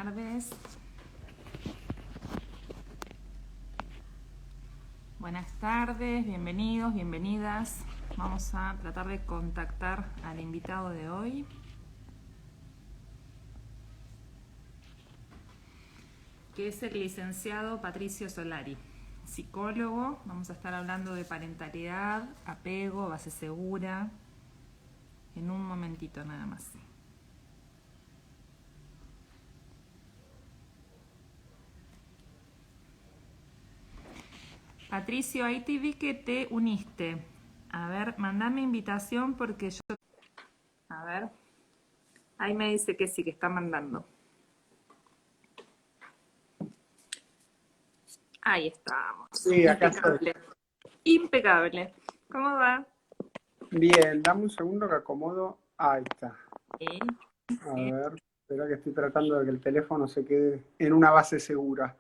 tardes. Buenas tardes, bienvenidos, bienvenidas. Vamos a tratar de contactar al invitado de hoy. Que es el licenciado Patricio Solari, psicólogo. Vamos a estar hablando de parentalidad, apego, base segura, en un momentito nada más. Patricio, ahí te vi que te uniste. A ver, mandame invitación porque yo... A ver, ahí me dice que sí, que está mandando. Ahí estamos. Sí, acá estoy. Impecable. Impecable. ¿Cómo va? Bien, dame un segundo que acomodo. Ahí está. Sí. A ver, espera que estoy tratando de que el teléfono se quede en una base segura.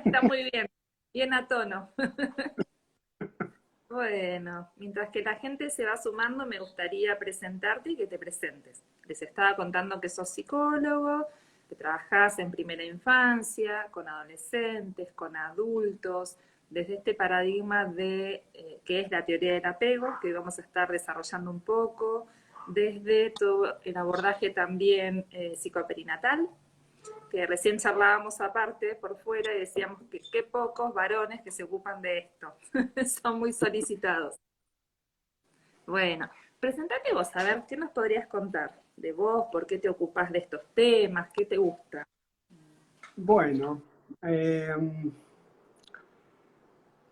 Está muy bien. Bien a tono. Bueno, mientras que la gente se va sumando, me gustaría presentarte y que te presentes. Les estaba contando que sos psicólogo, que trabajás en primera infancia, con adolescentes, con adultos, desde este paradigma de qué es la teoría del apego, que vamos a estar desarrollando un poco, desde todo el abordaje también psicoperinatal, que recién charlábamos aparte por fuera y decíamos que qué pocos varones que se ocupan de esto. Son muy solicitados. Bueno, presentate vos, a ver, ¿qué nos podrías contar de vos? ¿Por qué te ocupas de estos temas? ¿Qué te gusta? Bueno,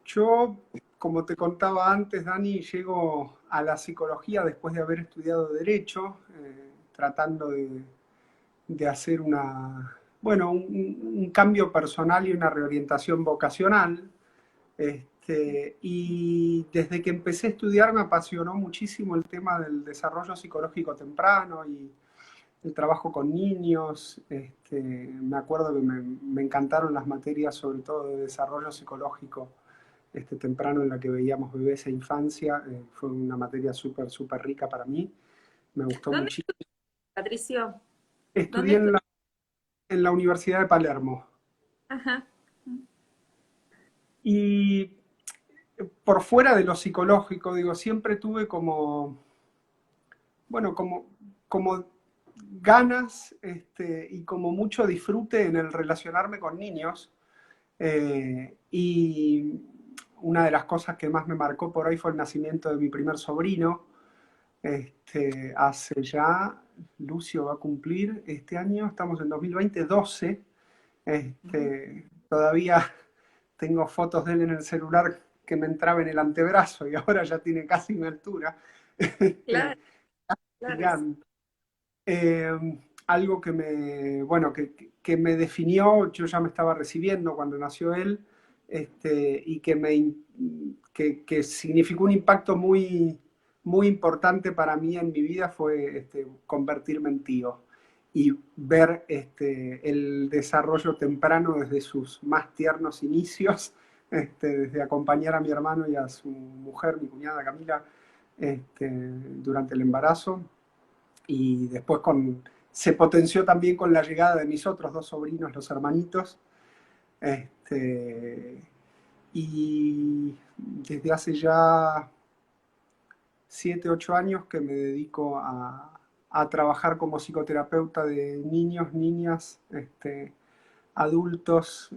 yo, como te contaba antes, Dani, llego a la psicología después de haber estudiado Derecho, tratando de hacer un cambio personal y una reorientación vocacional. Y desde que empecé a estudiar me apasionó muchísimo el tema del desarrollo psicológico temprano y el trabajo con niños. Me acuerdo que me encantaron las materias, sobre todo de desarrollo psicológico temprano, en la que veíamos bebés e infancia. Fue una materia súper, súper rica para mí. Me gustó ¿Dónde muchísimo. estás, Patricio? ¿Dónde Estudié estás? en la Universidad de Palermo. Ajá. Y por fuera de lo psicológico, digo, siempre tuve bueno, como ganas y como mucho disfrute en el relacionarme con niños. Y una de las cosas que más me marcó por ahí fue el nacimiento de mi primer sobrino. Hace ya, Lucio va a cumplir este año, estamos en 2020, 12. Todavía tengo fotos de él en el celular que me entraba en el antebrazo y ahora ya tiene casi mi altura. Claro, Este, claro. Gigante. Algo que me definió. Yo ya me estaba recibiendo cuando nació él, y que significó un impacto muy, muy importante para mí en mi vida, fue convertirme en tío y ver el desarrollo temprano desde sus más tiernos inicios, desde acompañar a mi hermano y a su mujer, mi cuñada Camila, durante el embarazo, y después se potenció también con la llegada de mis otros dos sobrinos, los hermanitos. Este, y desde hace ya 7, 8 años que me dedico a trabajar como psicoterapeuta de niños, niñas, adultos,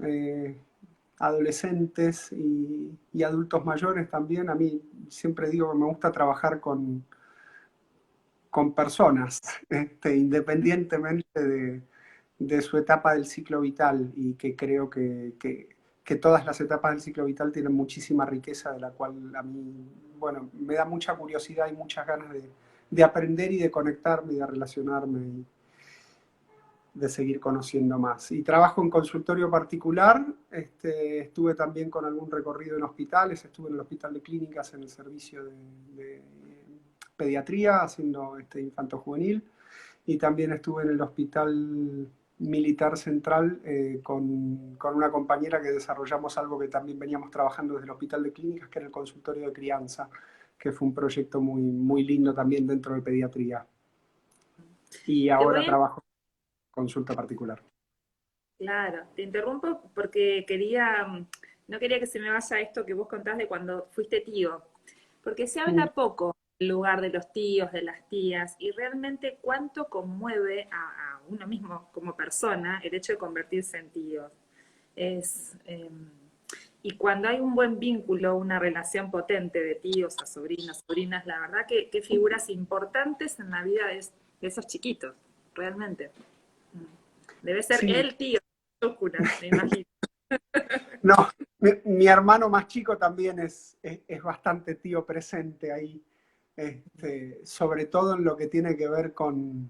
adolescentes y adultos mayores también. A mí siempre digo que me gusta trabajar con personas, independientemente de su etapa del ciclo vital, y que creo que todas las etapas del ciclo vital tienen muchísima riqueza, de la cual a mí, bueno, me da mucha curiosidad y muchas ganas de aprender y de conectarme y de relacionarme y de seguir conociendo más. Y trabajo en consultorio particular. Estuve también con algún recorrido en hospitales, estuve en el Hospital de Clínicas en el servicio de pediatría, haciendo infanto-juvenil, y también estuve en el Hospital Militar Central, con una compañera que desarrollamos algo que también veníamos trabajando desde el Hospital de Clínicas, que era el consultorio de crianza, que fue un proyecto muy, muy lindo también dentro de pediatría. Y Te ahora voy a trabajo en consulta particular. Claro, te interrumpo porque quería, no quería que se me vaya esto que vos contás de cuando fuiste tío, porque se Mm, habla poco del lugar de los tíos, de las tías, y realmente cuánto conmueve a uno mismo como persona el hecho de convertirse en tío. Es, y cuando hay un buen vínculo, una relación potente de tíos a sobrinos, sobrinas, la verdad que figuras importantes en la vida de esos chiquitos, realmente. Debe ser sí, el tío, mayúscula, me imagino. no, mi hermano más chico también es bastante tío presente ahí, sobre todo en lo que tiene que ver con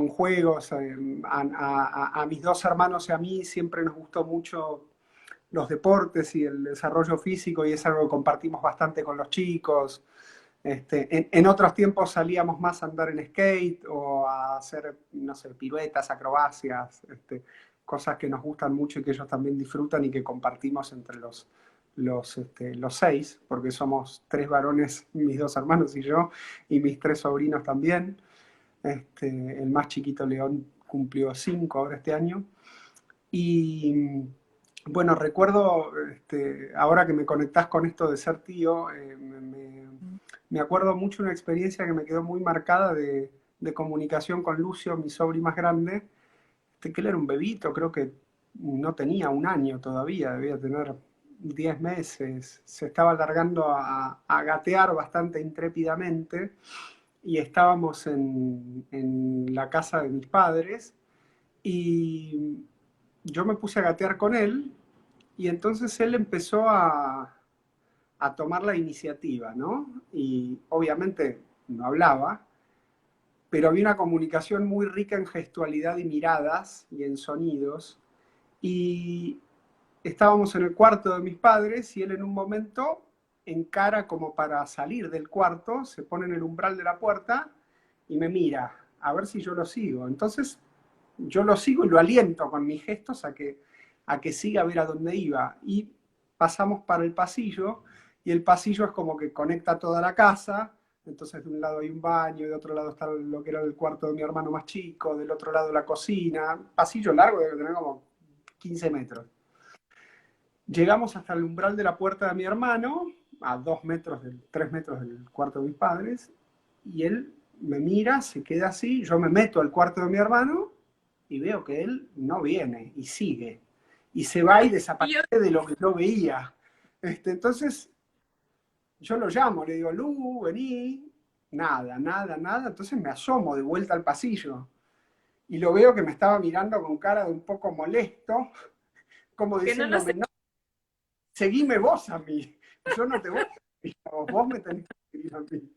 juegos. A mis dos hermanos y a mí siempre nos gustó mucho los deportes y el desarrollo físico y es algo que compartimos bastante con los chicos. En otros tiempos salíamos más a andar en skate o a hacer, no sé, piruetas, acrobacias, cosas que nos gustan mucho y que ellos también disfrutan y que compartimos entre los seis, porque somos tres varones, mis dos hermanos y yo, y mis tres sobrinos también. El más chiquito, León, cumplió 5 ahora este año. Y bueno, recuerdo, ahora que me conectás con esto de ser tío, me acuerdo mucho una experiencia que me quedó muy marcada de comunicación con Lucio, mi sobrino más grande, que él era un bebito, creo que no tenía un año todavía, debía tener 10 meses, se estaba largando a gatear bastante intrépidamente y estábamos en la casa de mis padres y yo me puse a gatear con él y entonces él empezó a tomar la iniciativa, ¿no? Y obviamente no hablaba, pero había una comunicación muy rica en gestualidad y miradas y en sonidos. Y estábamos en el cuarto de mis padres y él en un momento encara como para salir del cuarto, se pone en el umbral de la puerta y me mira a ver si yo lo sigo. Entonces yo lo sigo y lo aliento con mis gestos a que siga a ver a dónde iba. Y pasamos para el pasillo y el pasillo es como que conecta toda la casa. Entonces de un lado hay un baño, de otro lado está lo que era el cuarto de mi hermano más chico, del otro lado la cocina, pasillo largo, debe tener como 15 metros. Llegamos hasta el umbral de la puerta de mi hermano, a 2 metros, 3 metros del cuarto de mis padres, y él me mira, se queda así, yo me meto al cuarto de mi hermano y veo que él no viene y sigue. Y se va y desaparece Tío, de lo que yo veía. Entonces yo lo llamo, le digo, Lu, vení. Nada, nada, nada. Entonces me asomo de vuelta al pasillo y lo veo que me estaba mirando con cara de un poco molesto, como que no lo sé. diciéndome, no, seguime vos a mí. Yo no te voy a seguir a vos, vos me tenés que seguir a mí.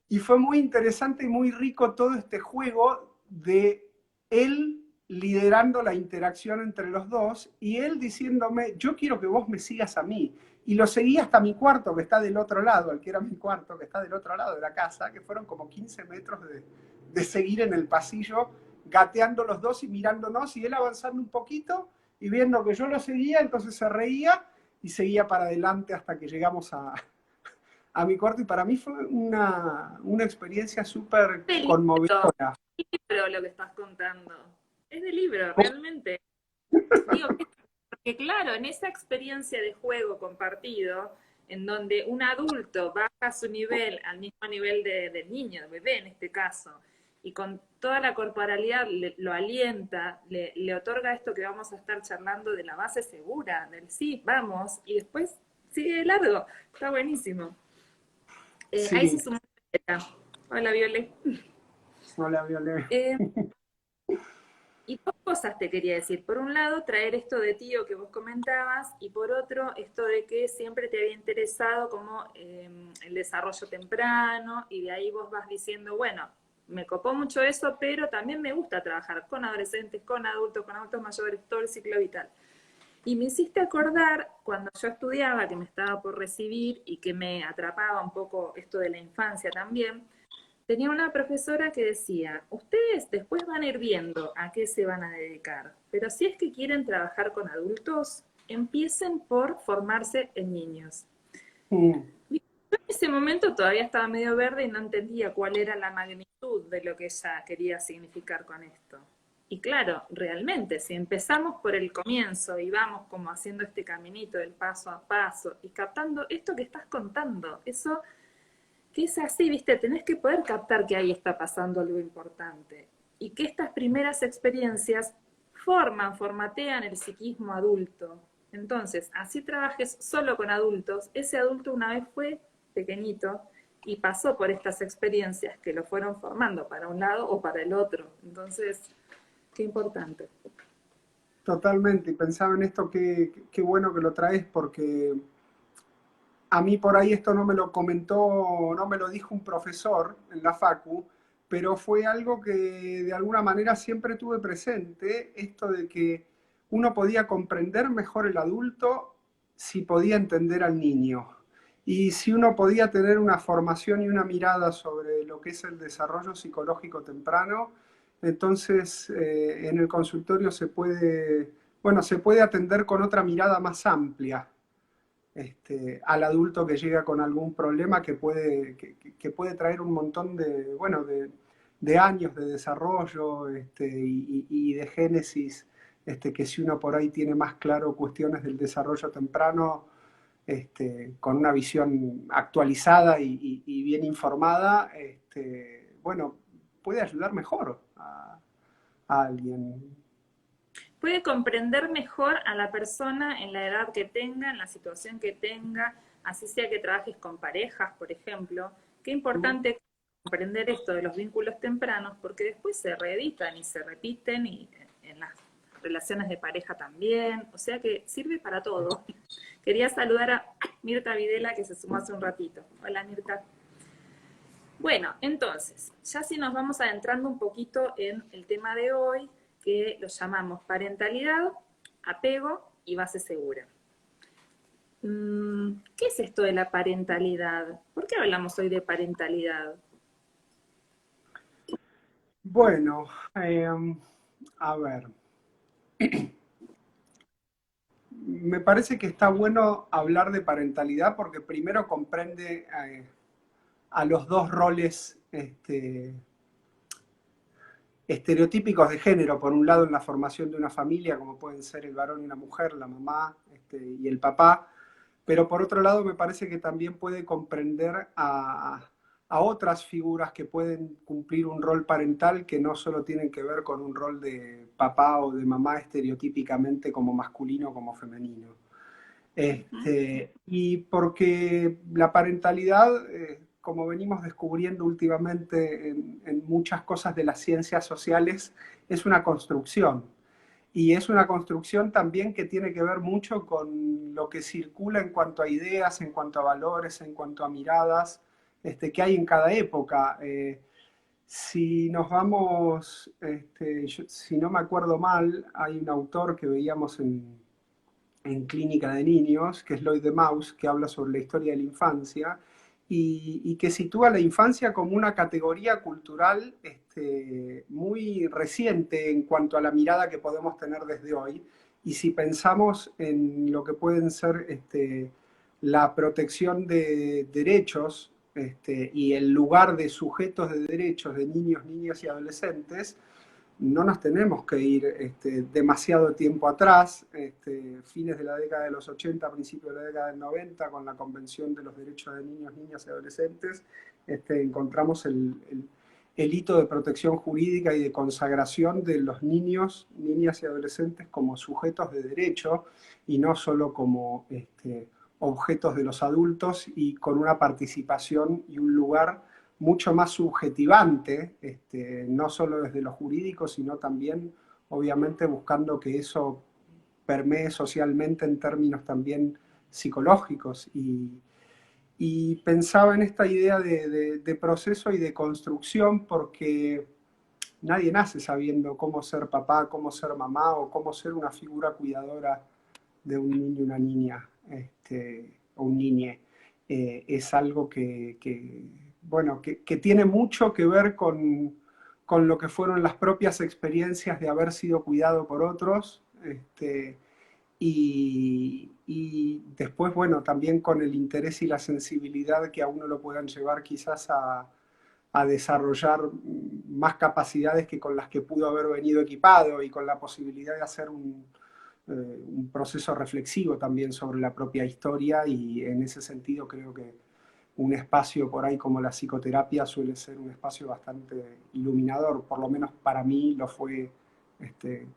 Y fue muy interesante y muy rico todo este juego de él liderando la interacción entre los dos y él diciéndome, yo quiero que vos me sigas a mí. Y lo seguí hasta mi cuarto, que está del otro lado, el que era mi cuarto, que está del otro lado de la casa, que fueron como 15 metros de seguir en el pasillo, gateando los dos y mirándonos, y él avanzando un poquito y viendo que yo lo seguía, entonces se reía y seguía para adelante hasta que llegamos a mi cuarto y para mí fue una experiencia súper Es de libro, conmovedora. libro lo que estás contando. Es de libro, realmente. Digo, porque claro, en esa experiencia de juego compartido, en donde un adulto baja su nivel al mismo nivel del niño, del bebé en este caso, y con toda la corporalidad lo alienta, le otorga esto que vamos a estar charlando de la base segura, del sí, vamos, y después sigue de largo. Está buenísimo. Ahí se Sí, sumó. Hola, Viole. no la violé. Eh, Y dos cosas te quería decir. Por un lado, traer esto de tío que vos comentabas, y por otro, esto de que siempre te había interesado como el desarrollo temprano, y de ahí vos vas diciendo, bueno, me copó mucho eso, pero también me gusta trabajar con adolescentes, con adultos mayores, todo el ciclo vital. Y me hiciste acordar cuando yo estudiaba, que me estaba por recibir y que me atrapaba un poco esto de la infancia también. Tenía una profesora que decía, ustedes después van a ir viendo a qué se van a dedicar, pero si es que quieren trabajar con adultos, empiecen por formarse en niños. Mm, Yo en ese momento todavía estaba medio verde y no entendía cuál era la magnitud de lo que ella quería significar con esto. Y claro, realmente, si empezamos por el comienzo y vamos como haciendo este caminito del paso a paso y captando esto que estás contando, eso que es así, viste, tenés que poder captar que ahí está pasando algo importante y que estas primeras experiencias formatean el psiquismo adulto. Entonces, así trabajes solo con adultos, ese adulto una vez fue pequeñito y pasó por estas experiencias que lo fueron formando para un lado o para el otro. Entonces, qué importante. Totalmente, y pensaba en esto, qué bueno que lo traes, porque a mí por ahí esto no me lo comentó, no me lo dijo un profesor en la facu, pero fue algo que de alguna manera siempre tuve presente, esto de que uno podía comprender mejor el adulto si podía entender al niño. Y si uno podía tener una formación y una mirada sobre lo que es el desarrollo psicológico temprano, entonces en el consultorio se puede, bueno, se puede atender con otra mirada más amplia al adulto que llega con algún problema que puede traer un montón de, bueno, de años de desarrollo y de génesis, que si uno por ahí tiene más claro cuestiones del desarrollo temprano, con una visión actualizada y bien informada, bueno, puede ayudar mejor a alguien. Puede comprender mejor a la persona en la edad que tenga, en la situación que tenga, así sea que trabajes con parejas, por ejemplo. Qué importante comprender esto de los vínculos tempranos, porque después se reeditan y se repiten y en las relaciones de pareja también, o sea que sirve para todo. Quería saludar a Mirta Videla que se sumó hace un ratito. Hola Mirta. Bueno, entonces, ya si nos vamos adentrando un poquito en el tema de hoy, que lo llamamos parentalidad, apego y base segura. ¿Qué es esto de la parentalidad? ¿Por qué hablamos hoy de parentalidad? Bueno, a ver, me parece que está bueno hablar de parentalidad porque primero comprende a los dos roles estereotípicos de género, por un lado en la formación de una familia, como pueden ser el varón y la mujer, la mamá y el papá, pero por otro lado me parece que también puede comprender a otras figuras que pueden cumplir un rol parental que no solo tienen que ver con un rol de papá o de mamá estereotípicamente como masculino o como femenino. Y porque la parentalidad, como venimos descubriendo últimamente en muchas cosas de las ciencias sociales, es una construcción. Y es una construcción también que tiene que ver mucho con lo que circula en cuanto a ideas, en cuanto a valores, en cuanto a miradas que hay en cada época. Si nos vamos, si no me acuerdo mal, hay un autor que veíamos en Clínica de Niños, que es Lloyd de Maus, que habla sobre la historia de la infancia y que sitúa la infancia como una categoría cultural muy reciente en cuanto a la mirada que podemos tener desde hoy. Y si pensamos en lo que pueden ser la protección de derechos y el lugar de sujetos de derechos de niños, niñas y adolescentes, no nos tenemos que ir demasiado tiempo atrás, fines de la década de los 80, principios de la década del 90, con la Convención de los Derechos de Niños, Niñas y Adolescentes, encontramos el hito de protección jurídica y de consagración de los niños, niñas y adolescentes como sujetos de derecho y no solo como objetos de los adultos y con una participación y un lugar mucho más subjetivante, no solo desde lo jurídico, sino también, obviamente, buscando que eso permee socialmente en términos también psicológicos. Y pensaba en esta idea de proceso y de construcción porque nadie nace sabiendo cómo ser papá, cómo ser mamá o cómo ser una figura cuidadora de un niño, una niña o un niñe. Es algo bueno, que tiene mucho que ver con lo que fueron las propias experiencias de haber sido cuidado por otros, y después, bueno, también con el interés y la sensibilidad que a uno lo puedan llevar quizás a desarrollar más capacidades que con las que pudo haber venido equipado y con la posibilidad de hacer un proceso reflexivo también sobre la propia historia, y en ese sentido creo que un espacio por ahí como la psicoterapia suele ser un espacio bastante iluminador, por lo menos para mí lo fue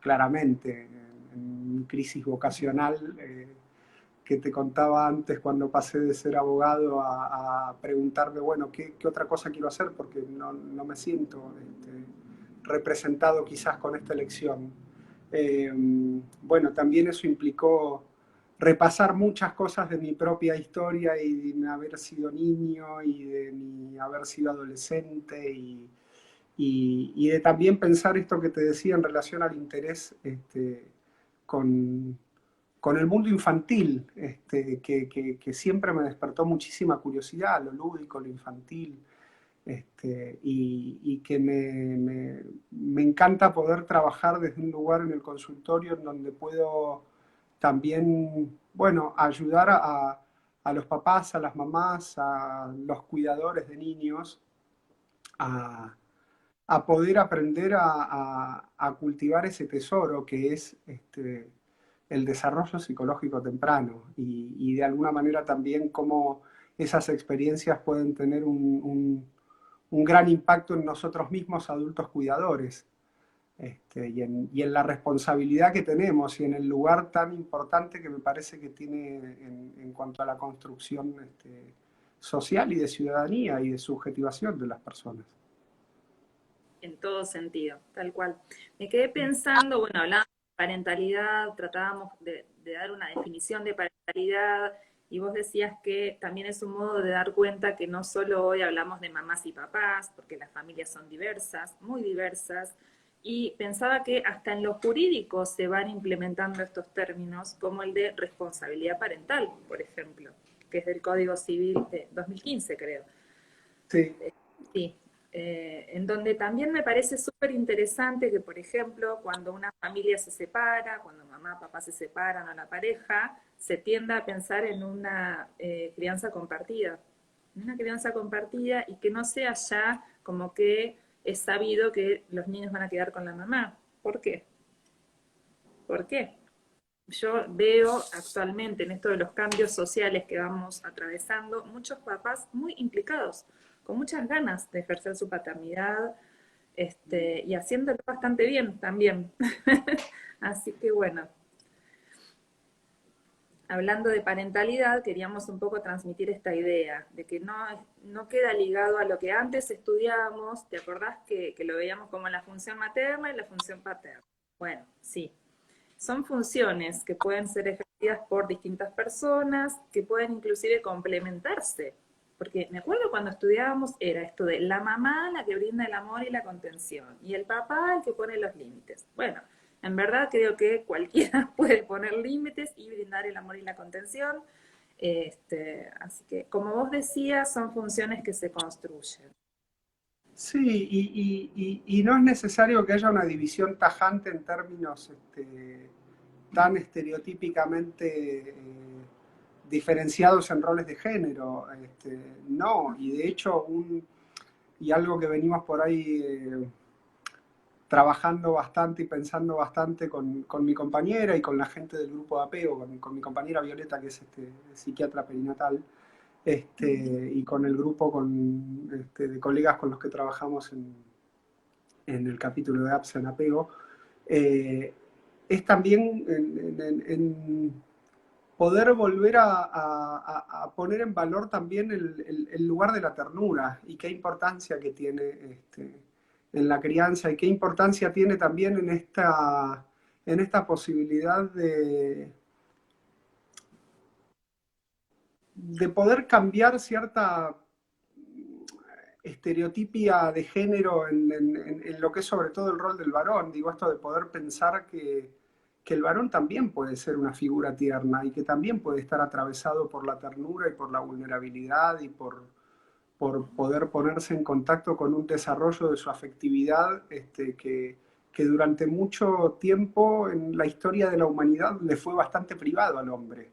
claramente en mi crisis vocacional, que te contaba antes cuando pasé de ser abogado a preguntarme, bueno, ¿qué otra cosa quiero hacer? Porque no me siento representado quizás con esta elección. Bueno, también eso implicó repasar muchas cosas de mi propia historia y de mi haber sido niño y de mi haber sido adolescente y de también pensar esto que te decía en relación al interés con, con el mundo infantil, que siempre me despertó muchísima curiosidad, lo lúdico, lo infantil, y que me encanta poder trabajar desde un lugar en el consultorio en donde puedo también, bueno, ayudar a los papás, a las mamás, a los cuidadores de niños, a, a poder aprender a cultivar ese tesoro que es el desarrollo psicológico temprano y de alguna manera también cómo esas experiencias pueden tener un gran impacto en nosotros mismos, adultos cuidadores, y en la responsabilidad que tenemos y en el lugar tan importante que me parece que tiene en cuanto a la construcción social y de ciudadanía y de subjetivación de las personas. En todo sentido, tal cual. Me quedé pensando, bueno, hablábamos de parentalidad, tratábamos de dar una definición de parentalidad, y vos decías que también es un modo de dar cuenta que no solo hoy hablamos de mamás y papás, porque las familias son diversas, muy diversas, y pensaba que hasta en lo jurídico se van implementando estos términos, como el de responsabilidad parental, por ejemplo, que es del Código Civil de 2015, creo. Sí. Sí, en donde también me parece súper interesante que, por ejemplo, cuando una familia se separa, cuando mamá, papá se separan o la pareja, se tienda a pensar en una crianza compartida. Una crianza compartida y que no sea ya como que es sabido que los niños van a quedar con la mamá. ¿Por qué? ¿Por qué? Yo veo actualmente en esto de los cambios sociales que vamos atravesando, muchos papás muy implicados, con muchas ganas de ejercer su paternidad, y haciéndolo bastante bien también. Así que bueno, hablando de parentalidad, queríamos un poco transmitir esta idea de que no queda ligado a lo que antes estudiábamos. ¿Te acordás que lo veíamos como la función materna y la función paterna? Bueno, sí, son funciones que pueden ser ejercidas por distintas personas, que pueden inclusive complementarse. Porque me acuerdo cuando estudiábamos era esto de la mamá la que brinda el amor y la contención, y el papá el que pone los límites. Bueno, en verdad creo que cualquiera puede poner límites y brindar el amor y la contención. Así que, como vos decías, son funciones que se construyen. Sí, y no es necesario que haya una división tajante en términos tan estereotípicamente diferenciados en roles de género. No, y de hecho, y algo que venimos por ahí trabajando bastante y pensando bastante con mi compañera y con la gente del grupo de apego, con mi compañera Violeta, que es psiquiatra perinatal, y con el grupo de colegas con los que trabajamos en el capítulo de APSA en apego, es también en poder volver a poner en valor también el lugar de la ternura y qué importancia que tiene en la crianza y qué importancia tiene también en esta posibilidad de poder cambiar cierta estereotipia de género en lo que es sobre todo el rol del varón. Digo, esto de poder pensar que el varón también puede ser una figura tierna y que también puede estar atravesado por la ternura y por la vulnerabilidad y por poder ponerse en contacto con un desarrollo de su afectividad que durante mucho tiempo en la historia de la humanidad le fue bastante privado al hombre.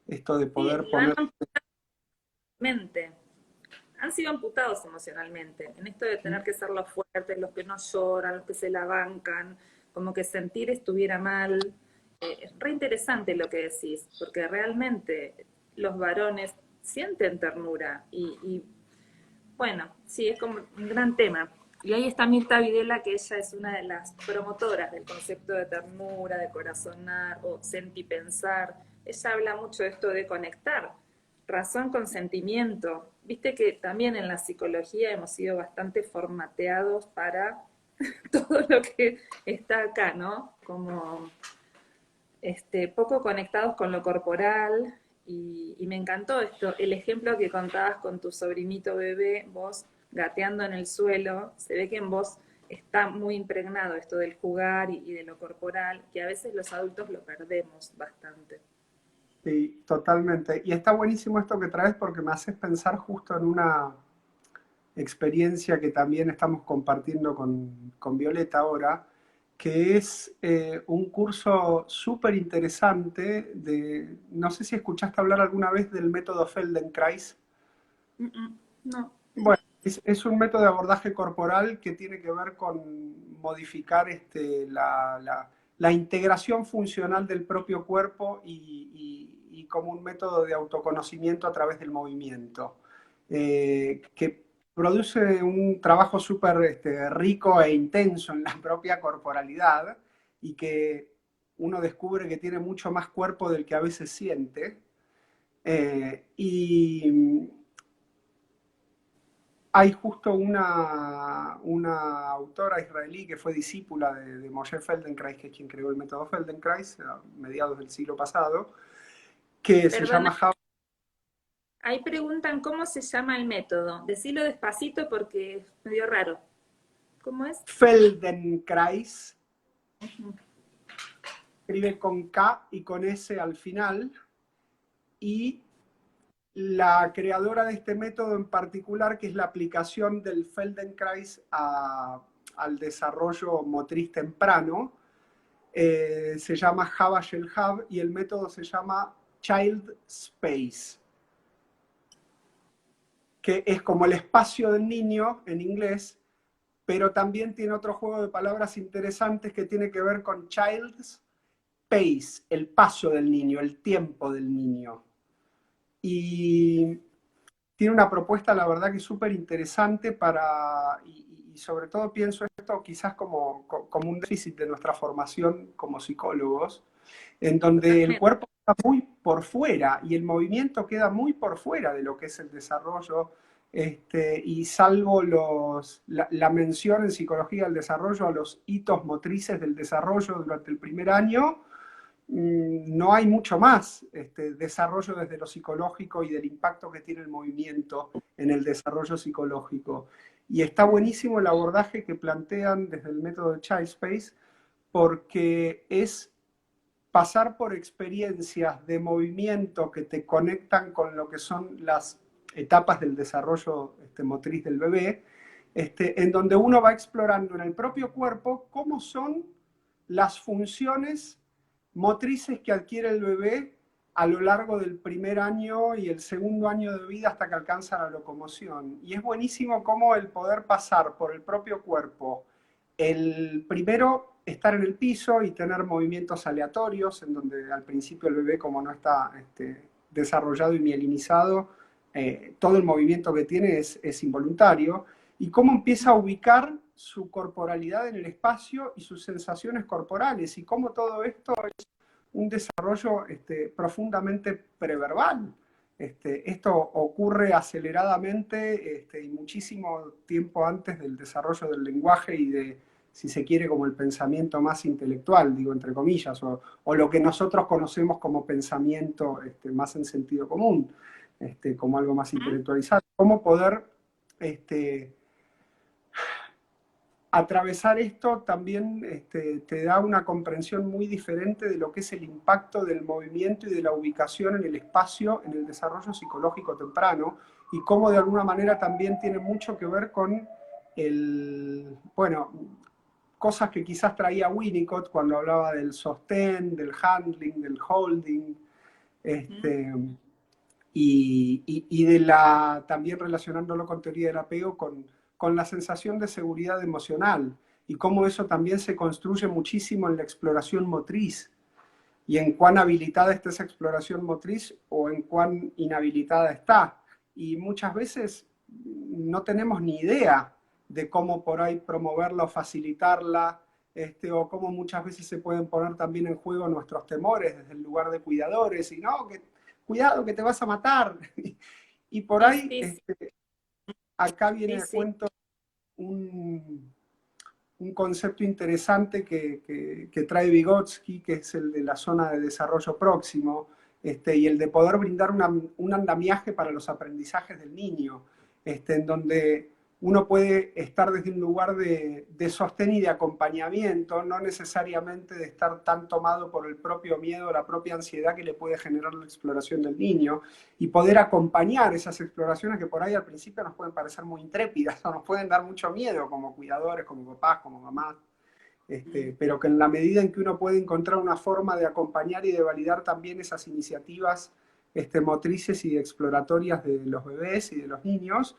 Esto de Sí, poder y van poner... mente. han sido amputados emocionalmente, en esto de tener que ser los fuertes, los que no lloran, los que se la bancan, como que sentir estuviera mal. Es re interesante lo que decís, porque realmente los varones sienten ternura y bueno, sí, es como un gran tema. Y ahí está Mirta Videla, que ella es una de las promotoras del concepto de ternura, de corazonar o sentipensar. Ella habla mucho de esto de conectar razón con sentimiento. Viste que también en la psicología hemos sido bastante formateados para todo lo que está acá, ¿no? Como poco conectados con lo corporal y me encantó esto, el ejemplo que contabas con tu sobrinito bebé, vos gateando en el suelo, se ve que en vos está muy impregnado esto del jugar y de lo corporal, que a veces los adultos lo perdemos bastante. Sí, totalmente. Y está buenísimo esto que traes porque me haces pensar justo en una experiencia que también estamos compartiendo con Violeta ahora, que es un curso súper interesante de, no sé si escuchaste hablar alguna vez del método Feldenkrais. Mm, mm, no. Bueno, es un método de abordaje corporal que tiene que ver con modificar la integración funcional del propio cuerpo y como un método de autoconocimiento a través del movimiento, que produce un trabajo súper rico e intenso en la propia corporalidad y que uno descubre que tiene mucho más cuerpo del que a veces siente. Y hay justo una autora israelí que fue discípula de Moshe Feldenkrais, que es quien creó el método Feldenkrais a mediados del siglo pasado, que se Perdona, llama ahí preguntan cómo se llama el método. Decilo despacito porque es medio raro. ¿Cómo es? Feldenkrais, escribe con K y con S al final, y la creadora de este método en particular, que es la aplicación del Feldenkrais al desarrollo motriz temprano, se llama Hava Shelhav y el método se llama Child Space, que es como el espacio del niño en inglés, pero también tiene otro juego de palabras interesantes que tiene que ver con Child's Pace, el paso del niño, el tiempo del niño. Y tiene una propuesta, la verdad, que es súper interesante y sobre todo pienso esto quizás como un déficit de nuestra formación como psicólogos, en donde el Totalmente. cuerpo está muy por fuera y el movimiento queda muy por fuera de lo que es el desarrollo, y salvo la mención en psicología del desarrollo a los hitos motrices del desarrollo durante el primer año, no hay mucho más desarrollo desde lo psicológico y del impacto que tiene el movimiento en el desarrollo psicológico. Y está buenísimo el abordaje que plantean desde el método de Child Space, porque es pasar por experiencias de movimiento que te conectan con lo que son las etapas del desarrollo motriz del bebé, en donde uno va explorando en el propio cuerpo cómo son las funciones motrices que adquiere el bebé a lo largo del primer año y el segundo año de vida hasta que alcanza la locomoción. Y es buenísimo cómo el poder pasar por el propio cuerpo, el primero estar en el piso y tener movimientos aleatorios, en donde al principio el bebé, como no está desarrollado y mielinizado, todo el movimiento que tiene es involuntario, y cómo empieza a ubicar su corporalidad en el espacio y sus sensaciones corporales, y cómo todo esto es un desarrollo profundamente preverbal. Esto ocurre aceleradamente y muchísimo tiempo antes del desarrollo del lenguaje y de, si se quiere, como el pensamiento más intelectual, digo entre comillas, o lo que nosotros conocemos como pensamiento más en sentido común, como algo más intelectualizado. Cómo poder atravesar esto también te da una comprensión muy diferente de lo que es el impacto del movimiento y de la ubicación en el espacio, en el desarrollo psicológico temprano, y cómo de alguna manera también tiene mucho que ver con bueno, cosas que quizás traía Winnicott cuando hablaba del sostén, del handling, del holding, y de la, también relacionándolo con teoría del apego, con la sensación de seguridad emocional y cómo eso también se construye muchísimo en la exploración motriz y en cuán habilitada está esa exploración motriz o en cuán inhabilitada está. Y muchas veces no tenemos ni idea de cómo por ahí promoverla o facilitarla, o cómo muchas veces se pueden poner también en juego nuestros temores desde el lugar de cuidadores y no, que cuidado que te vas a matar. Y por Sí, ahí, sí, acá viene sí, a sí. cuento un concepto interesante que trae Vygotsky, que es el de la zona de desarrollo próximo, y el de poder brindar un andamiaje para los aprendizajes del niño, en donde uno puede estar desde un lugar de sostén y de acompañamiento, no necesariamente de estar tan tomado por el propio miedo, la propia ansiedad que le puede generar la exploración del niño, y poder acompañar esas exploraciones que por ahí al principio nos pueden parecer muy intrépidas o nos pueden dar mucho miedo como cuidadores, como papás, como mamás, pero que en la medida en que uno puede encontrar una forma de acompañar y de validar también esas iniciativas motrices y exploratorias de los bebés y de los niños,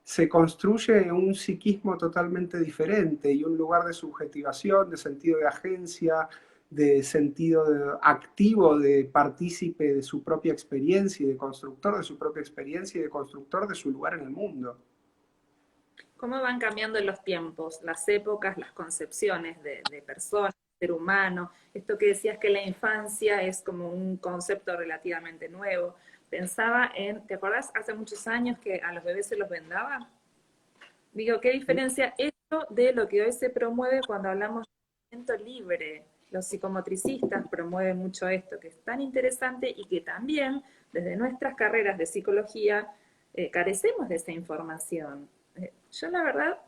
se construye un psiquismo totalmente diferente y un lugar de subjetivación, de sentido de agencia, de sentido activo, de partícipe de su propia experiencia y de constructor de su propia experiencia y de constructor de su lugar en el mundo. Cómo van cambiando los tiempos, las épocas, las concepciones de personas, ser humano. Esto que decías que la infancia es como un concepto relativamente nuevo. Pensaba en, ¿te acordás hace muchos años que a los bebés se los vendaba? Digo, ¿qué diferencia esto de lo que hoy se promueve cuando hablamos de movimiento libre? Los psicomotricistas promueven mucho esto, que es tan interesante y que también desde nuestras carreras de psicología carecemos de esa información. Yo la verdad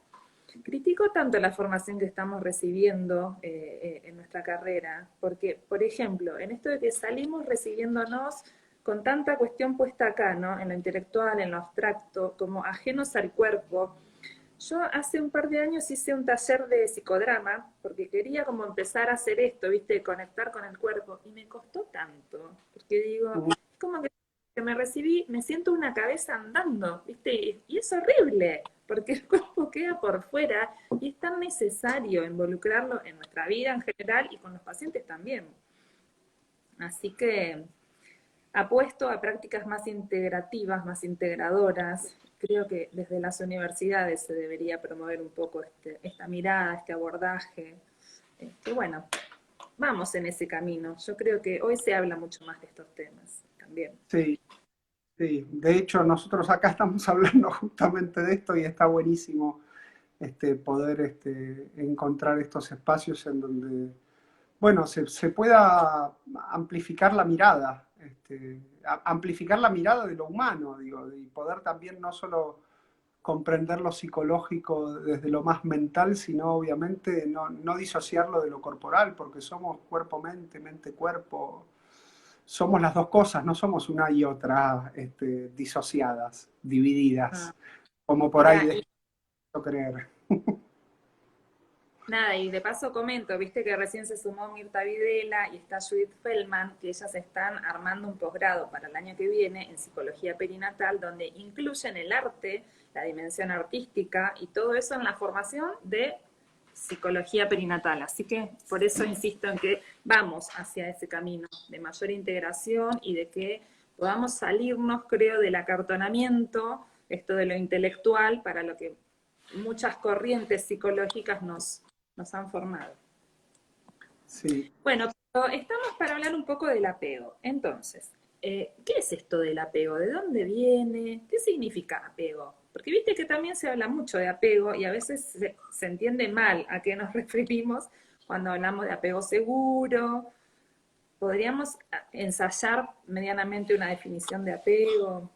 critico tanto la formación que estamos recibiendo en nuestra carrera, porque, por ejemplo, en esto de que salimos recibiéndonos con tanta cuestión puesta acá, ¿no? En lo intelectual, en lo abstracto, como ajenos al cuerpo. Yo hace un par de años hice un taller de psicodrama, porque quería como empezar a hacer esto, ¿viste? Conectar con el cuerpo, y me costó tanto, porque digo, como que me recibí, me siento una cabeza andando, ¿viste? Y es horrible, porque el cuerpo queda por fuera y es tan necesario involucrarlo en nuestra vida en general y con los pacientes también. Así que apuesto a prácticas más integrativas, más integradoras. Creo que desde las universidades se debería promover un poco esta mirada, este abordaje. Que bueno, vamos en ese camino. Yo creo que hoy se habla mucho más de estos temas también. Sí, sí. De hecho, nosotros acá estamos hablando justamente de esto y está buenísimo poder encontrar estos espacios en donde, bueno, se pueda amplificar la mirada, amplificar la mirada de lo humano, digo, y poder también no solo comprender lo psicológico desde lo más mental, sino obviamente no disociarlo de lo corporal, porque somos cuerpo-mente, mente-cuerpo, somos las dos cosas, no somos una y otra disociadas, Ah, divididas, como por ahí mira, de creer. nada, y de paso comento, viste que recién se sumó Mirta Videla y está Judith Feldman, que ellas están armando un posgrado para el año que viene en psicología perinatal, donde incluyen el arte, la dimensión artística y todo eso en la formación de psicología perinatal. Así que por eso insisto en que vamos hacia ese camino de mayor integración y de que podamos salirnos, creo, del acartonamiento, esto de lo intelectual, para lo que muchas corrientes psicológicas nos han formado. Sí. Bueno, pero estamos para hablar un poco del apego. Entonces, ¿qué es esto del apego? ¿De dónde viene? ¿Qué significa apego? Porque viste que también se habla mucho de apego y a veces se entiende mal a qué nos referimos cuando hablamos de apego seguro. ¿Podríamos ensayar medianamente una definición de apego?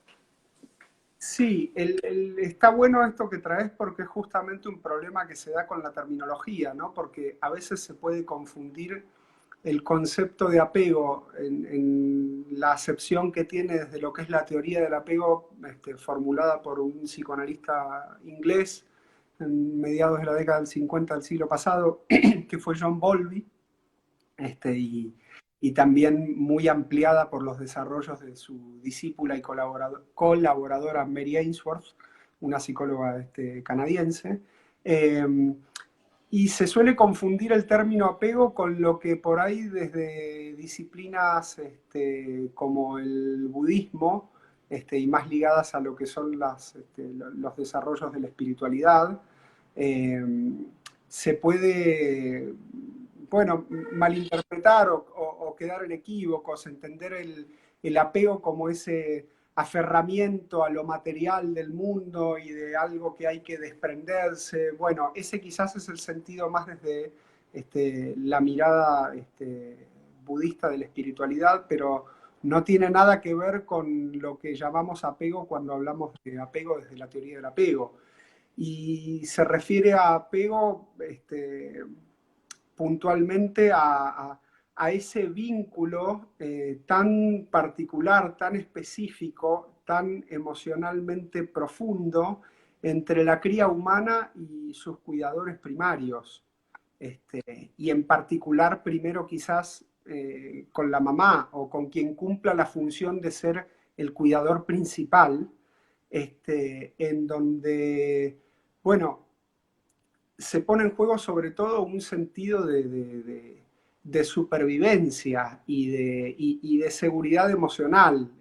Sí, está bueno esto que traes porque es justamente un problema que se da con la terminología, ¿no? Porque a veces se puede confundir el concepto de apego en la acepción que tiene desde lo que es la teoría del apego formulada por un psicoanalista inglés en mediados de la década del 50 del siglo pasado, que fue John Bowlby, y, y también muy ampliada por los desarrollos de su discípula y colaboradora Mary Ainsworth, una psicóloga canadiense. Y se suele confundir el término apego con lo que por ahí desde disciplinas como el budismo, y más ligadas a lo que son los desarrollos de la espiritualidad, eh, se puede, bueno, malinterpretar o quedar en equívocos, entender el apego como ese aferramiento a lo material del mundo y de algo que hay que desprenderse. Bueno, ese quizás es el sentido más desde la mirada budista de la espiritualidad, pero no tiene nada que ver con lo que llamamos apego cuando hablamos de apego desde la teoría del apego. Y se refiere a apego puntualmente a ese vínculo tan particular, tan específico, tan emocionalmente profundo entre la cría humana y sus cuidadores primarios. Y en particular, primero quizás con la mamá o con quien cumpla la función de ser el cuidador principal, en donde, bueno, se pone en juego sobre todo un sentido de supervivencia y de seguridad emocional,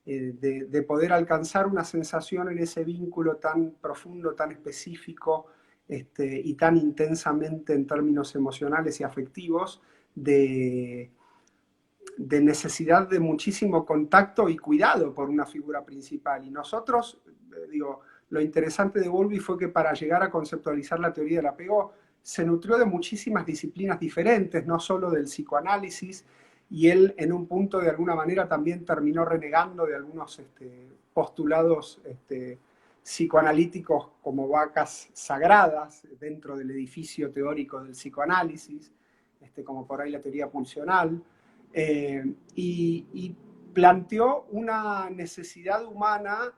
de poder alcanzar una sensación en ese vínculo tan profundo, tan específico y tan intensamente en términos emocionales y afectivos, de necesidad de muchísimo contacto y cuidado por una figura principal. Y nosotros, digo, lo interesante de Bowlby fue que para llegar a conceptualizar la teoría del apego se nutrió de muchísimas disciplinas diferentes, no solo del psicoanálisis, y él en un punto de alguna manera también terminó renegando de algunos postulados psicoanalíticos como vacas sagradas dentro del edificio teórico del psicoanálisis, como por ahí la teoría pulsional, y planteó una necesidad humana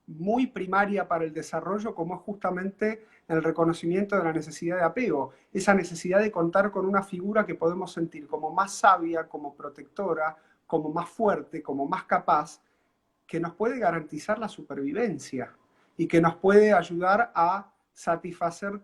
muy primaria para el desarrollo, como es justamente el reconocimiento de la necesidad de apego, esa necesidad de contar con una figura que podemos sentir como más sabia, como protectora, como más fuerte, como más capaz, que nos puede garantizar la supervivencia y que nos puede ayudar a satisfacer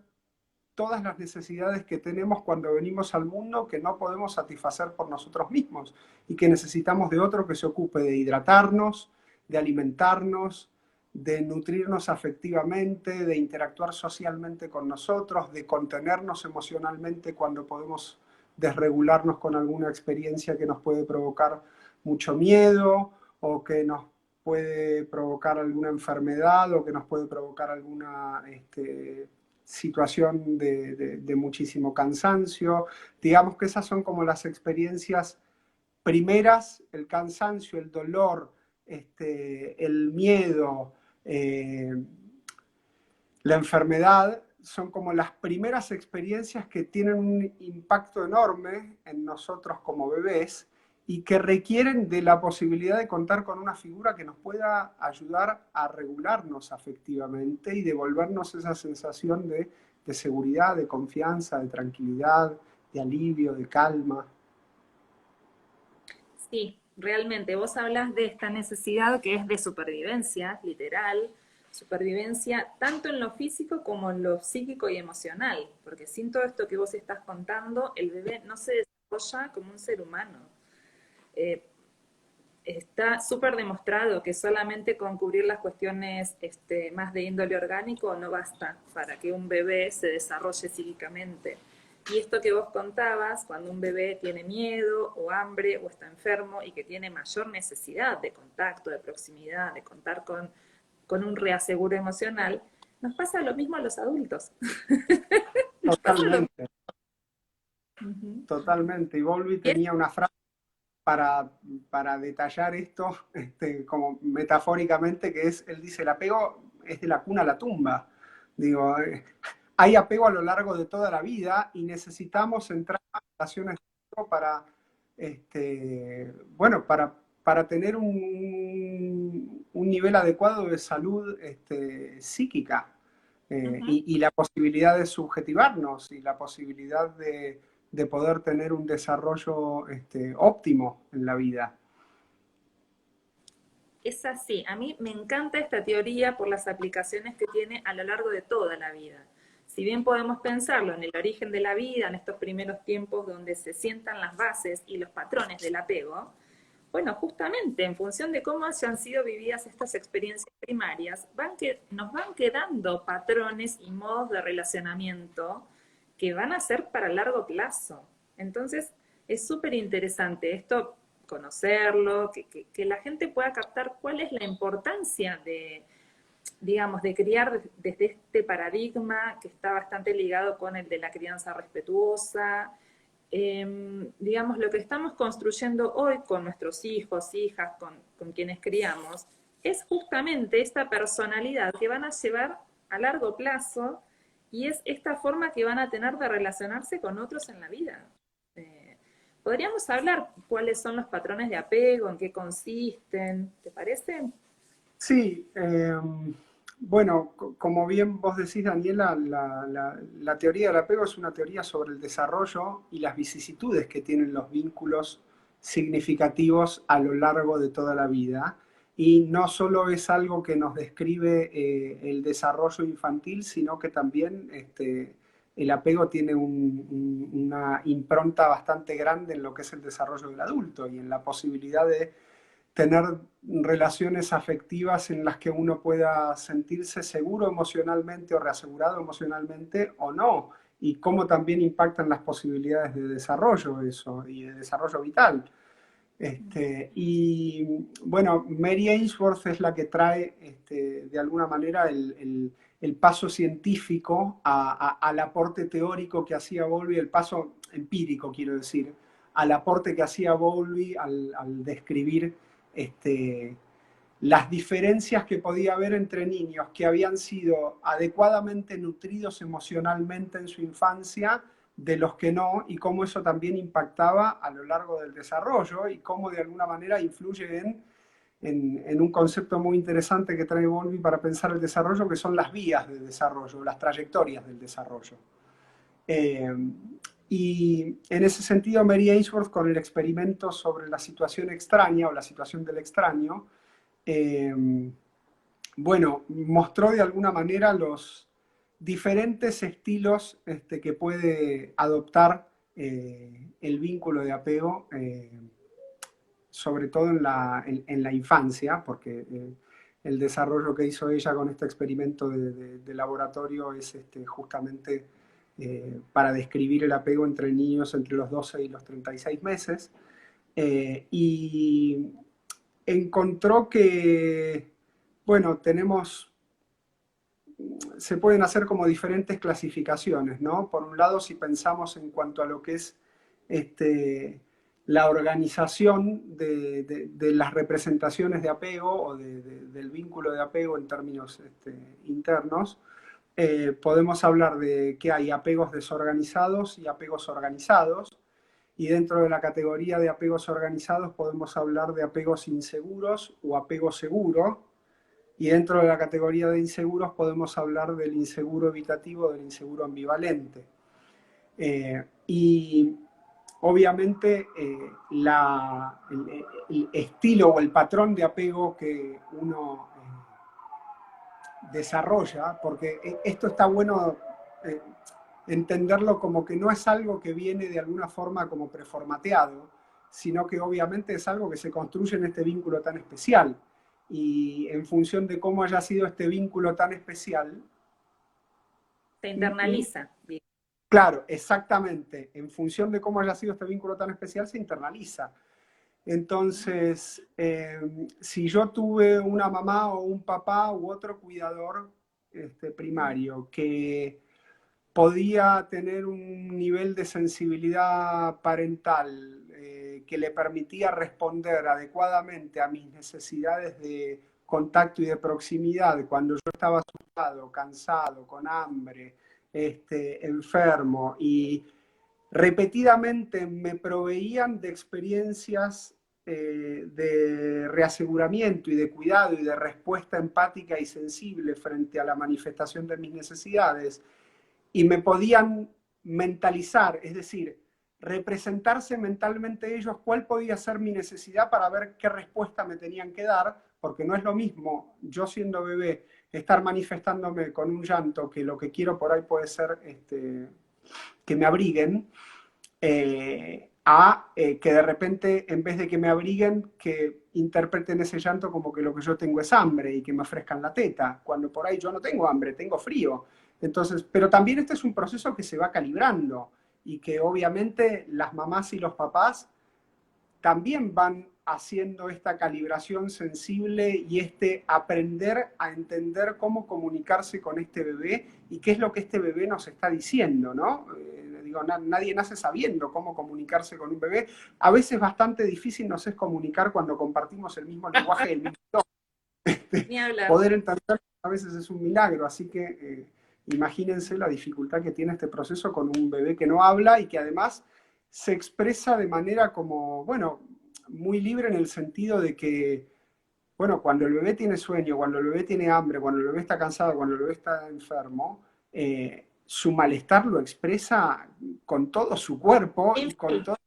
todas las necesidades que tenemos cuando venimos al mundo que no podemos satisfacer por nosotros mismos y que necesitamos de otro que se ocupe de hidratarnos, de alimentarnos, de nutrirnos afectivamente, de interactuar socialmente con nosotros, de contenernos emocionalmente cuando podemos desregularnos con alguna experiencia que nos puede provocar mucho miedo o que nos puede provocar alguna enfermedad o que nos puede provocar alguna situación de muchísimo cansancio. Digamos que esas son como las experiencias primeras, el cansancio, el dolor, el miedo, la enfermedad, son como las primeras experiencias que tienen un impacto enorme en nosotros como bebés y que requieren de la posibilidad de contar con una figura que nos pueda ayudar a regularnos afectivamente y devolvernos esa sensación de seguridad, de confianza, de tranquilidad, de alivio, de calma. Sí, realmente vos hablas de esta necesidad que es de supervivencia, literal, supervivencia tanto en lo físico como en lo psíquico y emocional, porque sin todo esto que vos estás contando, el bebé no se desarrolla como un ser humano. Eh, Está súper demostrado que solamente con cubrir las cuestiones más de índole orgánico no basta para que un bebé se desarrolle psíquicamente. Y esto que vos contabas, cuando un bebé tiene miedo o hambre o está enfermo y que tiene mayor necesidad de contacto, de proximidad, de contar con un reaseguro emocional, nos pasa lo mismo a los adultos. Nos pasa lo Totalmente, mismo. totalmente. Y Bowlby tenía una frase para detallar esto como metafóricamente, que es, él dice, el apego es de la cuna a la tumba. Digo, hay apego a lo largo de toda la vida y necesitamos entrar en relaciones para, bueno, para tener un nivel adecuado de salud psíquica, Uh -huh. y la posibilidad de subjetivarnos y la posibilidad de poder tener un desarrollo óptimo en la vida. Es así, a mí me encanta esta teoría por las aplicaciones que tiene a lo largo de toda la vida. Si bien podemos pensarlo en el origen de la vida, en estos primeros tiempos donde se sientan las bases y los patrones del apego, bueno, justamente en función de cómo hayan sido vividas estas experiencias primarias, nos van quedando patrones y modos de relacionamiento que van a ser para largo plazo. Entonces, es súper interesante esto, conocerlo, que la gente pueda captar cuál es la importancia de, digamos, de criar desde este paradigma que está bastante ligado con el de la crianza respetuosa. Digamos, lo que estamos construyendo hoy con nuestros hijos, hijas, con quienes criamos, es justamente esta personalidad que van a llevar a largo plazo y es esta forma que van a tener de relacionarse con otros en la vida. Podríamos hablar cuáles son los patrones de apego, en qué consisten, ¿te parece? Sí, bueno, como bien vos decís, Daniela, la teoría del apego es una teoría sobre el desarrollo y las vicisitudes que tienen los vínculos significativos a lo largo de toda la vida. Y no solo es algo que nos describe el desarrollo infantil, sino que también el apego tiene una impronta bastante grande en lo que es el desarrollo del adulto y en la posibilidad de tener relaciones afectivas en las que uno pueda sentirse seguro emocionalmente o reasegurado emocionalmente o no, y cómo también impactan las posibilidades de desarrollo eso y de desarrollo vital. Y bueno, Mary Ainsworth es la que trae de alguna manera el paso científico al aporte teórico que hacía Bowlby, el paso empírico, quiero decir, al aporte que hacía Bowlby al describir las diferencias que podía haber entre niños que habían sido adecuadamente nutridos emocionalmente en su infancia de los que no, y cómo eso también impactaba a lo largo del desarrollo y cómo de alguna manera influye en un concepto muy interesante que trae Bowlby para pensar el desarrollo, que son las vías del desarrollo, las trayectorias del desarrollo. Y en ese sentido, Mary Ainsworth, con el experimento sobre la situación extraña o la situación del extraño, bueno, mostró de alguna manera los diferentes estilos que puede adoptar el vínculo de apego, sobre todo en la infancia, porque el desarrollo que hizo ella con este experimento de laboratorio es justamente para describir el apego entre niños entre los 12 y los 36 meses. Y encontró que, bueno, se pueden hacer como diferentes clasificaciones, ¿no? Por un lado, si pensamos en cuanto a lo que es la organización de las representaciones de apego o del vínculo de apego en términos internos, podemos hablar de que hay apegos desorganizados y apegos organizados, y dentro de la categoría de apegos organizados podemos hablar de apegos inseguros o apego seguro, y dentro de la categoría de inseguros podemos hablar del inseguro evitativo o del inseguro ambivalente. Y obviamente el estilo o el patrón de apego que uno desarrolla, porque esto está bueno entenderlo como que no es algo que viene de alguna forma como preformateado, sino que obviamente es algo que se construye en este vínculo tan especial. Y en función de cómo haya sido este vínculo tan especial, Se internaliza. claro, exactamente, en función de cómo haya sido este vínculo tan especial, se internaliza. Entonces, si yo tuve una mamá o un papá u otro cuidador primario que podía tener un nivel de sensibilidad parental que le permitía responder adecuadamente a mis necesidades de contacto y de proximidad cuando yo estaba asustado, cansado, con hambre, enfermo, y repetidamente me proveían de experiencias de reaseguramiento y de cuidado y de respuesta empática y sensible frente a la manifestación de mis necesidades, y me podían mentalizar, es decir, representarse mentalmente ellos cuál podía ser mi necesidad para ver qué respuesta me tenían que dar, porque no es lo mismo yo siendo bebé estar manifestándome con un llanto que lo que quiero por ahí puede ser que me abriguen, que de repente en vez de que me abriguen, que interpreten ese llanto como que lo que yo tengo es hambre y que me ofrezcan la teta, cuando por ahí yo no tengo hambre, tengo frío. Entonces, pero también este es un proceso que se va calibrando y que obviamente las mamás y los papás también van haciendo esta calibración sensible y aprender a entender cómo comunicarse con este bebé y qué es lo que este bebé nos está diciendo, ¿no? Digo, nadie nace sabiendo cómo comunicarse con un bebé. A veces bastante difícil nos es comunicar cuando compartimos el mismo lenguaje y el mismo tono. Ni hablar. Poder entender a veces es un milagro, así que imagínense la dificultad que tiene este proceso con un bebé que no habla y que además se expresa de manera como, bueno, muy libre en el sentido de que, bueno, cuando el bebé tiene sueño, cuando el bebé tiene hambre, cuando el bebé está cansado, cuando el bebé está enfermo, su malestar lo expresa con todo su cuerpo y con todo.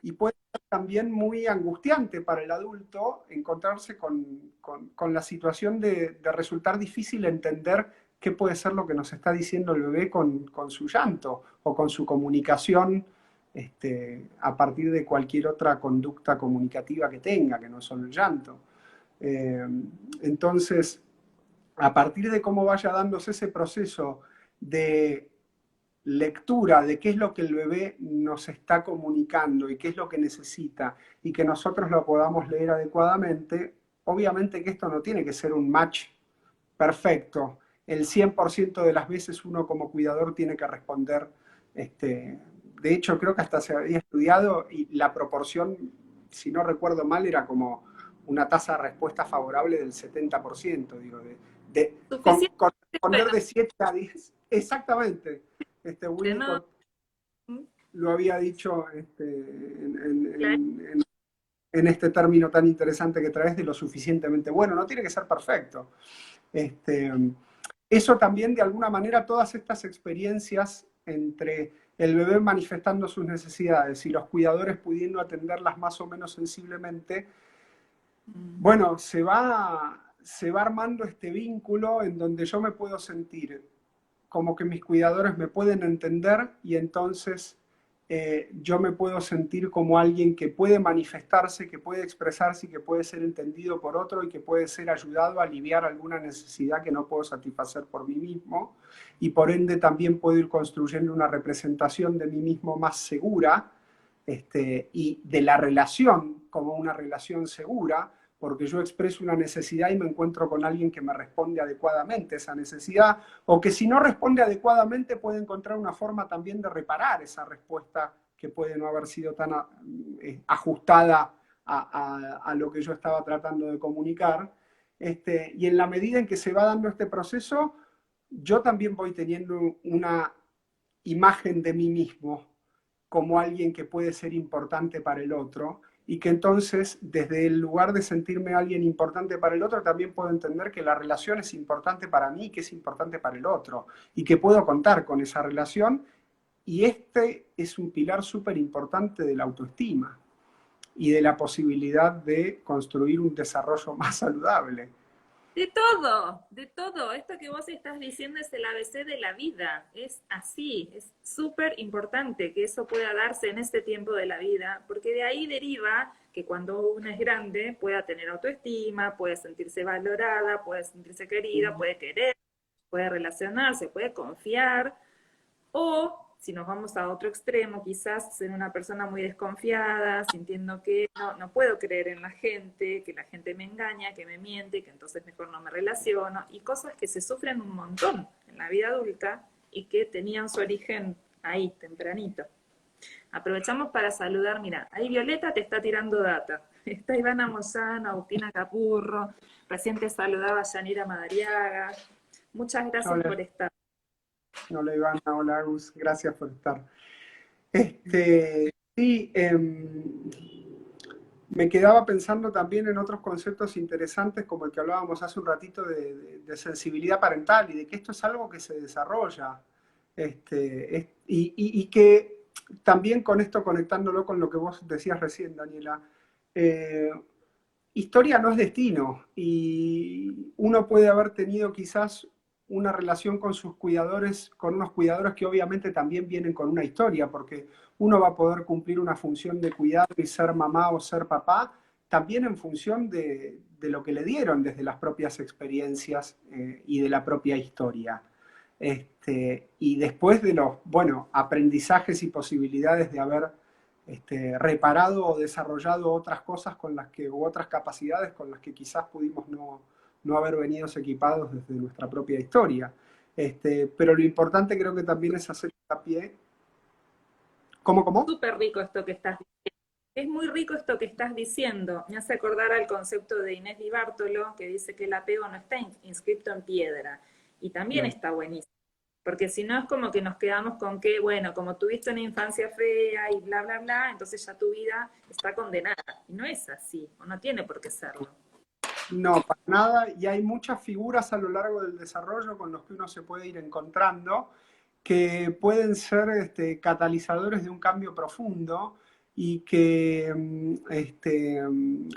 Y puede ser también muy angustiante para el adulto encontrarse con la situación de resultar difícil entender qué puede ser lo que nos está diciendo el bebé con su llanto o con su comunicación a partir de cualquier otra conducta comunicativa que tenga, que no es solo el llanto. Entonces, a partir de cómo vaya dándose ese proceso de lectura de qué es lo que el bebé nos está comunicando y qué es lo que necesita y que nosotros lo podamos leer adecuadamente, obviamente que esto no tiene que ser un match perfecto. El 100% de las veces uno como cuidador tiene que responder. De hecho, creo que hasta se había estudiado y la proporción, si no recuerdo mal, era como una tasa de respuesta favorable del 70%, digo, Suficiente. con responder Bueno, de 7 a 10. Exactamente. no, Winnicott lo había dicho en este término tan interesante que traes de lo suficientemente bueno. No tiene que ser perfecto. Eso también, de alguna manera, todas estas experiencias entre el bebé manifestando sus necesidades y los cuidadores pudiendo atenderlas más o menos sensiblemente, bueno, se va armando este vínculo en donde yo me puedo sentir como que mis cuidadores me pueden entender y entonces yo me puedo sentir como alguien que puede manifestarse, que puede expresarse y que puede ser entendido por otro y que puede ser ayudado a aliviar alguna necesidad que no puedo satisfacer por mí mismo y por ende también puedo ir construyendo una representación de mí mismo más segura y de la relación como una relación segura, porque yo expreso una necesidad y me encuentro con alguien que me responde adecuadamente a esa necesidad, o que si no responde adecuadamente puede encontrar una forma también de reparar esa respuesta que puede no haber sido tan ajustada a lo que yo estaba tratando de comunicar. Y en la medida en que se va dando este proceso, yo también voy teniendo una imagen de mí mismo como alguien que puede ser importante para el otro y que entonces desde el lugar de sentirme alguien importante para el otro también puedo entender que la relación es importante para mí y que es importante para el otro y que puedo contar con esa relación y este es un pilar súper importante de la autoestima y de la posibilidad de construir un desarrollo más saludable. de todo, de todo. Esto que vos estás diciendo es el ABC de la vida. Es así, es súper importante que eso pueda darse en este tiempo de la vida, porque de ahí deriva que cuando uno es grande pueda tener autoestima, puede sentirse valorada, puede sentirse querida, puede querer, puede relacionarse, puede confiar, o si nos vamos a otro extremo, quizás ser una persona muy desconfiada, sintiendo que no puedo creer en la gente, que la gente me engaña, que me miente, que entonces mejor no me relaciono, y cosas que se sufren un montón en la vida adulta y que tenían su origen ahí, tempranito. Aprovechamos para saludar, mira, ahí Violeta te está tirando data. Está Ivana Moyano, Agustina Capurro, recién te saludaba Yanira Madariaga. Muchas gracias Hola, por estar. hola Ivana, hola Agus, gracias por estar. Sí, me quedaba pensando también en otros conceptos interesantes como el que hablábamos hace un ratito de sensibilidad parental y de que esto es algo que se desarrolla y que también con esto, conectándolo con lo que vos decías recién, Daniela, eh, historia no es destino y uno puede haber tenido quizás una relación con sus cuidadores, con unos cuidadores que obviamente también vienen con una historia, porque uno va a poder cumplir una función de cuidado y ser mamá o ser papá, también en función de lo que le dieron desde las propias experiencias y de la propia historia. Y después de los, bueno, aprendizajes y posibilidades de haber reparado o desarrollado otras cosas con las que, u otras capacidades con las que quizás pudimos no haber venido equipados desde nuestra propia historia. Pero lo importante creo que también es hacer hincapié. ¿Cómo? Súper rico esto que estás diciendo. Es muy rico esto que estás diciendo. Me hace acordar al concepto de Inés Di Bartolo, que dice que el apego no está inscrito en piedra. Y también Claro. está buenísimo. Porque si no es como que nos quedamos con que, bueno, como tuviste una infancia fea y bla, bla, bla, entonces ya tu vida está condenada. Y no es así, o no tiene por qué serlo. No, para nada, y hay muchas figuras a lo largo del desarrollo con los que uno se puede ir encontrando que pueden ser catalizadores de un cambio profundo y que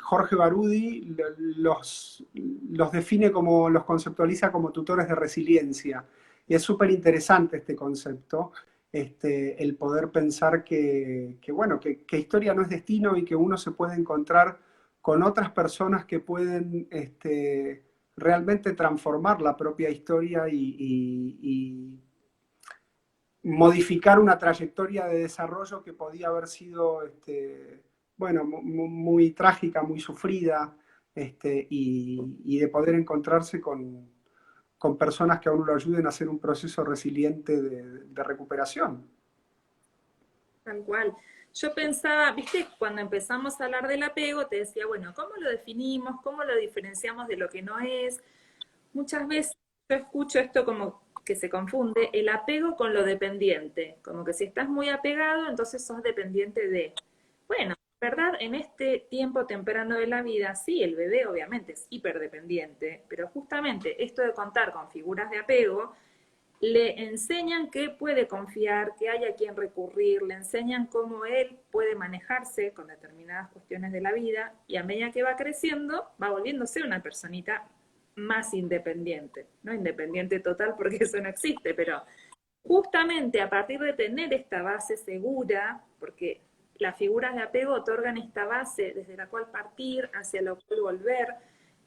Jorge Barudi los define como, los conceptualiza como tutores de resiliencia. Y es súper interesante este concepto, el poder pensar bueno, que historia no es destino y que uno se puede encontrar con otras personas que pueden realmente transformar la propia historia y modificar una trayectoria de desarrollo que podía haber sido, bueno, muy trágica, muy sufrida, y de poder encontrarse con personas que a uno lo ayuden a hacer un proceso resiliente de recuperación. Tal cual. Yo pensaba, viste, cuando empezamos a hablar del apego, te decía, bueno, ¿cómo lo definimos? ¿Cómo lo diferenciamos de lo que no es? Muchas veces yo escucho esto como que se confunde el apego con lo dependiente, como que si estás muy apegado, entonces sos dependiente de. Bueno, ¿verdad? En este tiempo temprano de la vida, sí, el bebé obviamente es hiperdependiente, pero justamente esto de contar con figuras de apego le enseñan que puede confiar, que hay a quien recurrir, le enseñan cómo él puede manejarse con determinadas cuestiones de la vida y a medida que va creciendo va volviéndose una personita más independiente, no independiente total porque eso no existe, pero justamente a partir de tener esta base segura, porque las figuras de apego otorgan esta base desde la cual partir, hacia lo cual volver,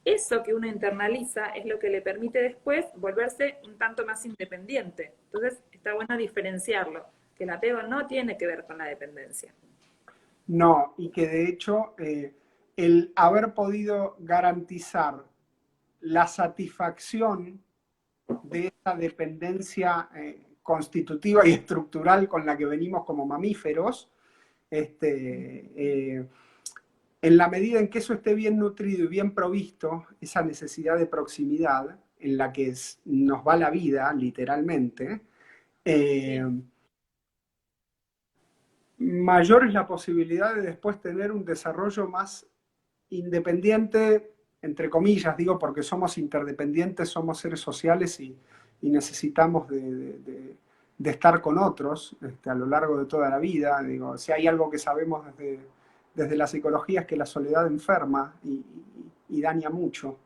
eso que uno internaliza es lo que le permite después volverse un tanto más independiente. Entonces está bueno diferenciarlo, que el apego no tiene que ver con la dependencia. No, y que de hecho el haber podido garantizar la satisfacción de esa dependencia constitutiva y estructural con la que venimos como mamíferos, en la medida en que eso esté bien nutrido y bien provisto, esa necesidad de proximidad en la que nos va la vida, literalmente, eh, Sí. mayor es la posibilidad de después tener un desarrollo más independiente, entre comillas, digo, porque somos interdependientes, somos seres sociales y necesitamos de estar con otros a lo largo de toda la vida. Digo, si hay algo que sabemos desde la psicología es que la soledad enferma y daña mucho.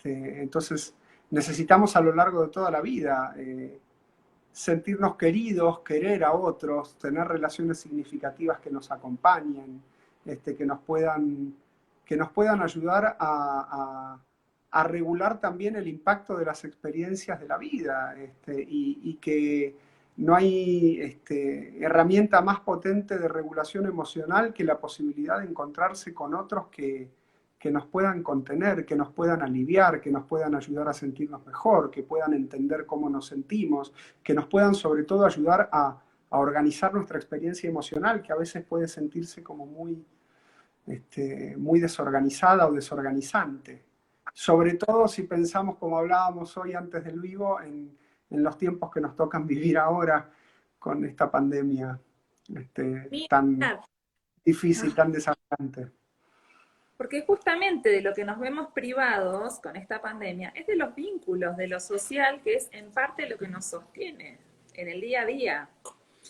Entonces, necesitamos a lo largo de toda la vida sentirnos queridos, querer a otros, tener relaciones significativas que nos acompañen, que que nos puedan ayudar a regular también el impacto de las experiencias de la vida, y que no hay herramienta más potente de regulación emocional que la posibilidad de encontrarse con otros que nos puedan contener, que nos puedan aliviar, que nos puedan ayudar a sentirnos mejor, que puedan entender cómo nos sentimos, que nos puedan sobre todo ayudar a organizar nuestra experiencia emocional, que a veces puede sentirse como muy desorganizada o desorganizante. Sobre todo si pensamos, como hablábamos hoy antes del vivo, en los tiempos que nos tocan vivir ahora con esta pandemia tan Mira, difícil, tan desafiante. porque justamente de lo que nos vemos privados con esta pandemia es de los vínculos, de lo social, que es en parte lo que nos sostiene en el día a día.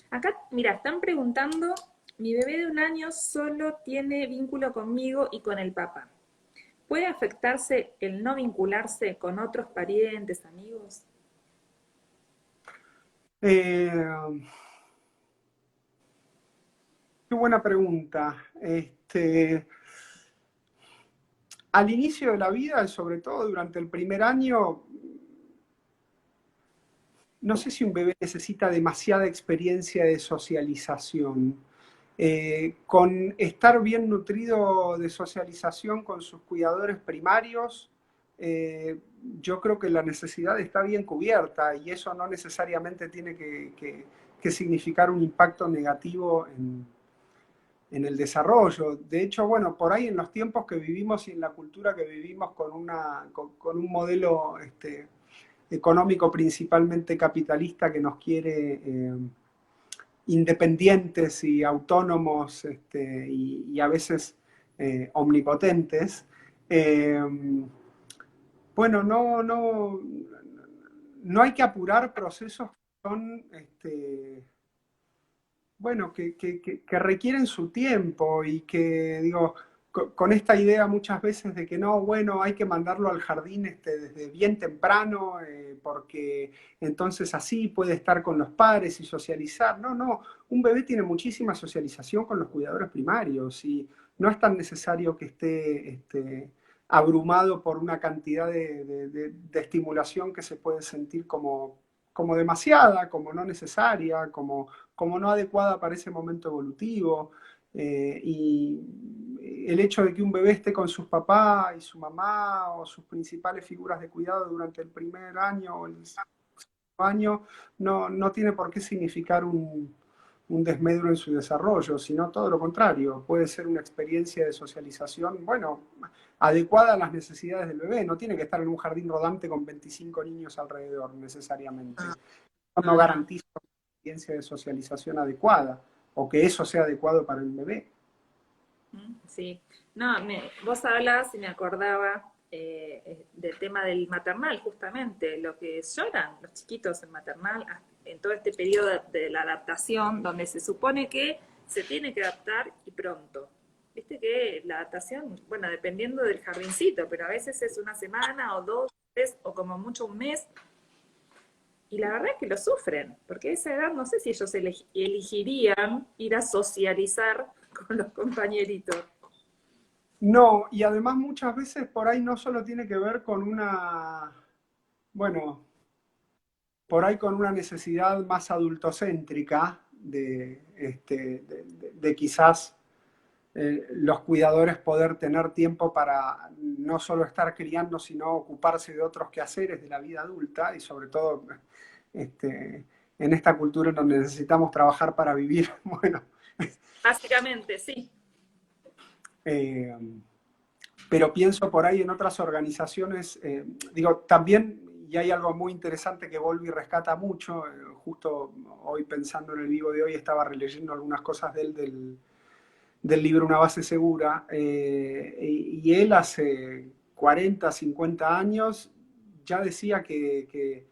Acá, mira, están preguntando, mi bebé de 1 año solo tiene vínculo conmigo y con el papá. ¿Puede afectarse el no vincularse con otros parientes, amigos? Eh, qué buena pregunta. Al inicio de la vida, sobre todo durante el primer año, no sé si un bebé necesita demasiada experiencia de socialización. Con estar bien nutrido de socialización con sus cuidadores primarios, yo creo que la necesidad está bien cubierta y eso no necesariamente tiene que significar un impacto negativo en el desarrollo. De hecho, bueno, por ahí en los tiempos que vivimos y en la cultura que vivimos con un modelo económico principalmente capitalista que nos quiere independientes y autónomos y a veces omnipotentes, eh, bueno, no hay que apurar procesos que son bueno, que requieren su tiempo y que, digo, con esta idea muchas veces de que no, bueno, hay que mandarlo al jardín desde bien temprano, porque entonces así puede estar con los padres y socializar. No, no, un bebé tiene muchísima socialización con los cuidadores primarios y no es tan necesario que esté abrumado por una cantidad de estimulación que se puede sentir como demasiada, como no necesaria, como no adecuada para ese momento evolutivo. Y el hecho de que un bebé esté con sus papás y su mamá o sus principales figuras de cuidado durante el primer año o el año no tiene por qué significar un desmedro en su desarrollo, sino todo lo contrario, puede ser una experiencia de socialización, bueno, adecuada a las necesidades del bebé, no tiene que estar en un jardín rodante con 25 niños alrededor necesariamente. No garantiza una experiencia de socialización adecuada o que eso sea adecuado para el bebé. Sí, no, vos hablabas y me acordaba del tema del maternal, justamente, lo que lloran los chiquitos en maternal en todo este periodo de la adaptación, donde se supone que se tiene que adaptar y pronto. Viste que la adaptación, bueno, dependiendo del jardincito, pero a veces es 1 semana o 2, 3 o como mucho un mes, y la verdad es que lo sufren, porque a esa edad no sé si ellos elegirían ir a socializar con los compañeritos. No, y además muchas veces por ahí no solo tiene que ver con bueno, por ahí con una necesidad más adultocéntrica de quizás los cuidadores poder tener tiempo para no solo estar criando, sino ocuparse de otros quehaceres de la vida adulta y sobre todo en esta cultura en donde necesitamos trabajar para vivir, bueno. Básicamente, sí. eh, pero pienso por ahí en otras organizaciones, digo, también, y hay algo muy interesante que Volvi rescata mucho, justo hoy pensando en el vivo de hoy estaba releyendo algunas cosas de él del libro Una base segura, y él hace 40, 50 años ya decía que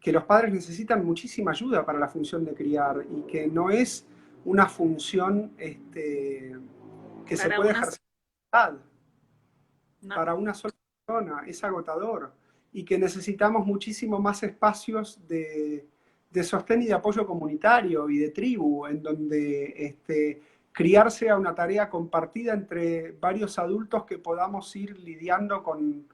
los padres necesitan muchísima ayuda para la función de criar y que no es una función que se Para puede una, ejercer no, para una sola persona, es agotador y que necesitamos muchísimo más espacios de sostén y de apoyo comunitario y de tribu, en donde criar sea una tarea compartida entre varios adultos que podamos ir lidiando con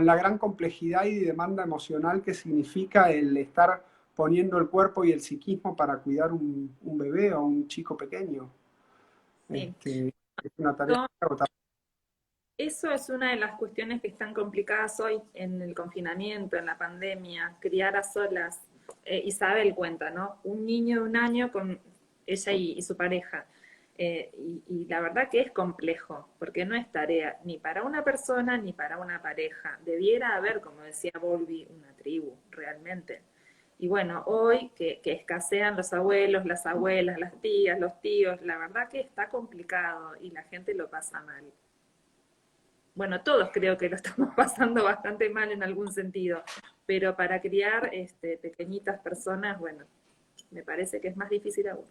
la gran complejidad y demanda emocional que significa el estar poniendo el cuerpo y el psiquismo para cuidar un bebé o un chico pequeño. sí. Es una tarea No, agotadora. eso es una de las cuestiones que están complicadas hoy en el confinamiento, en la pandemia, criar a solas. Isabel cuenta, ¿no? Un niño de 1 año con ella y su pareja. Y la verdad que es complejo, porque no es tarea ni para una persona ni para una pareja. Debiera haber, como decía Volvi, una tribu, realmente. Y bueno, hoy que escasean los abuelos, las abuelas, las tías, los tíos, la verdad que está complicado y la gente lo pasa mal. Bueno, todos creo que lo estamos pasando bastante mal en algún sentido, pero para criar pequeñitas personas, bueno, me parece que es más difícil aún.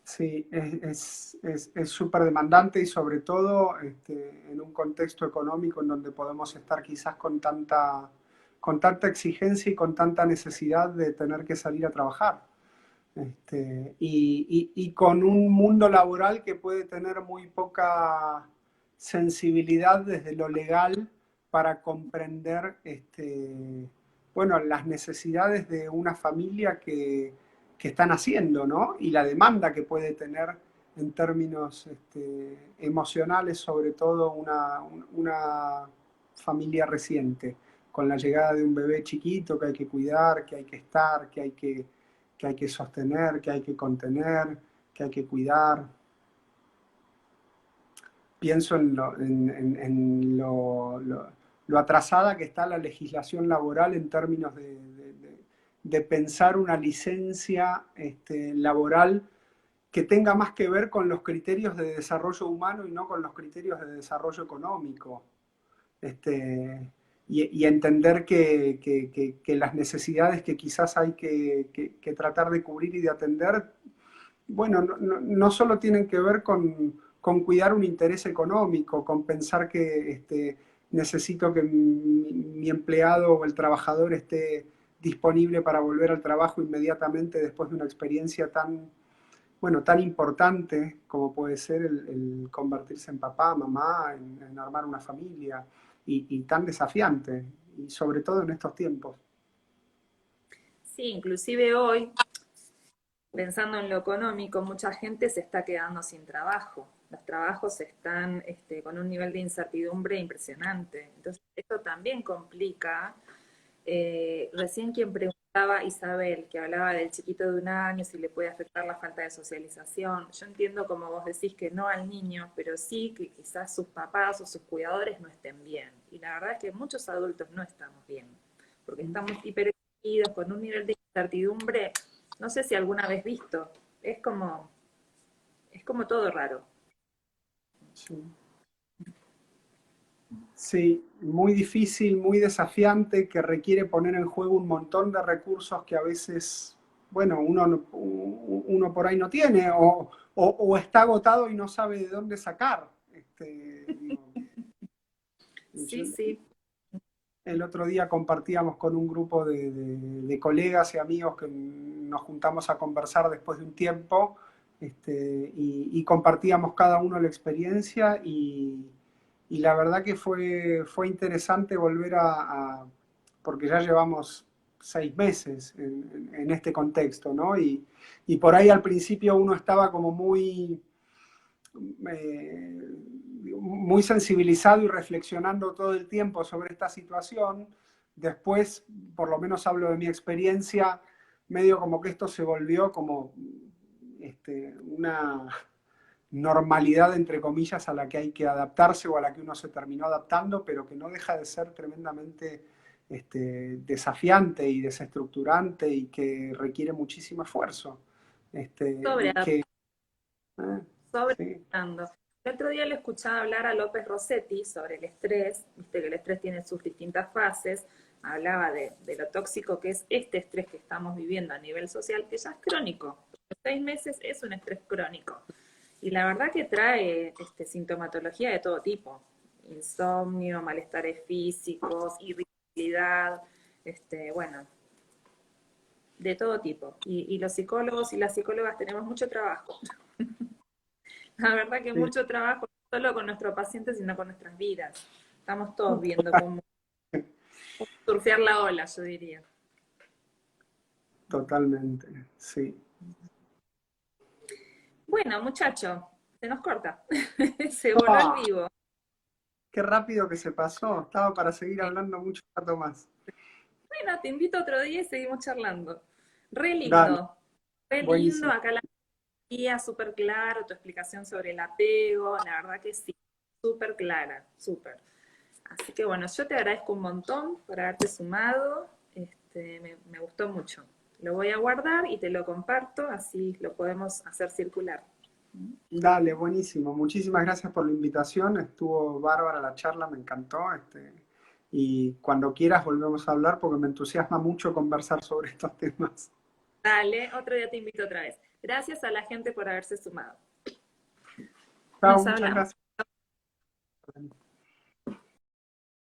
Sí, es súper demandante y sobre todo en un contexto económico en donde podemos estar quizás con tanta exigencia y con tanta necesidad de tener que salir a trabajar. Y con un mundo laboral que puede tener muy poca sensibilidad desde lo legal para comprender bueno, las necesidades de una familia que están haciendo, ¿no? Y la demanda que puede tener en términos emocionales, sobre todo una familia reciente, con la llegada de un bebé chiquito que hay que cuidar, que hay que estar, que hay que sostener, que hay que contener, que hay que cuidar. Pienso lo atrasada que está la legislación laboral en términos de pensar una licencia laboral que tenga más que ver con los criterios de desarrollo humano y no con los criterios de desarrollo económico. Y entender que las necesidades que quizás hay que tratar de cubrir y de atender, bueno, no solo tienen que ver con cuidar un interés económico, con pensar que necesito que mi empleado o el trabajador esté disponible para volver al trabajo inmediatamente después de una experiencia tan, bueno, tan importante como puede ser el convertirse en papá, mamá, en armar una familia, y tan desafiante, y sobre todo en estos tiempos. Sí, inclusive hoy, pensando en lo económico, mucha gente se está quedando sin trabajo. Los trabajos están con un nivel de incertidumbre impresionante. Entonces, esto también complica. Recién quien preguntaba, Isabel, que hablaba del chiquito de 1 año, si le puede afectar la falta de socialización. Yo entiendo, como vos decís, que no al niño, pero sí que quizás sus papás o sus cuidadores no estén bien. Y la verdad es que muchos adultos no estamos bien, porque estamos hiperexigidos, con un nivel de incertidumbre, no sé si alguna vez visto. Es como todo raro. Sí. Sí, muy difícil, muy desafiante, que requiere poner en juego un montón de recursos que a veces, bueno, uno por ahí no tiene o está agotado y no sabe de dónde sacar. Digo, Sí, yo, sí. el otro día compartíamos con un grupo de colegas y amigos que nos juntamos a conversar después de un tiempo y compartíamos cada uno la experiencia y la verdad que fue interesante volver porque ya llevamos 6 meses en este contexto, ¿no? Y por ahí al principio uno estaba como muy sensibilizado y reflexionando todo el tiempo sobre esta situación. Después, por lo menos hablo de mi experiencia, medio como que esto se volvió como una normalidad, entre comillas, a la que hay que adaptarse o a la que uno se terminó adaptando, pero que no deja de ser tremendamente desafiante y desestructurante y que requiere muchísimo esfuerzo. Sobre Y que, sí, Sobreadaptando. El otro día le escuchaba hablar a López Rossetti sobre el estrés, viste que el estrés tiene sus distintas fases, hablaba de lo tóxico que es este estrés que estamos viviendo a nivel social, que ya es crónico. Los 6 meses es un estrés crónico. Y la verdad que trae sintomatología de todo tipo. Insomnio, malestares físicos, irritabilidad, bueno, de todo tipo. Y los psicólogos y las psicólogas tenemos mucho trabajo. La verdad que sí, mucho trabajo, no solo con nuestros pacientes, sino con nuestras vidas. Estamos todos viendo cómo surfear la ola, yo diría. totalmente, sí. Bueno, muchacho, se nos corta. Se voló el ¡Ah! vivo. Qué rápido que se pasó. Estaba para seguir hablando mucho rato más. Bueno, te invito otro día y seguimos charlando. Re Dale, lindo, re lindo. buenísimo. Acá la guía súper claro, tu explicación sobre el apego, la verdad que sí, súper clara, súper. Así que bueno, yo te agradezco un montón por haberte sumado, me gustó mucho. Lo voy a guardar y te lo comparto, así lo podemos hacer circular. Dale, buenísimo. Muchísimas gracias por la invitación. Estuvo bárbara la charla, me encantó. Y cuando quieras volvemos a hablar porque me entusiasma mucho conversar sobre estos temas. Dale, otro día te invito otra vez. Gracias a la gente por haberse sumado. Chao, Nos muchas hablamos. gracias.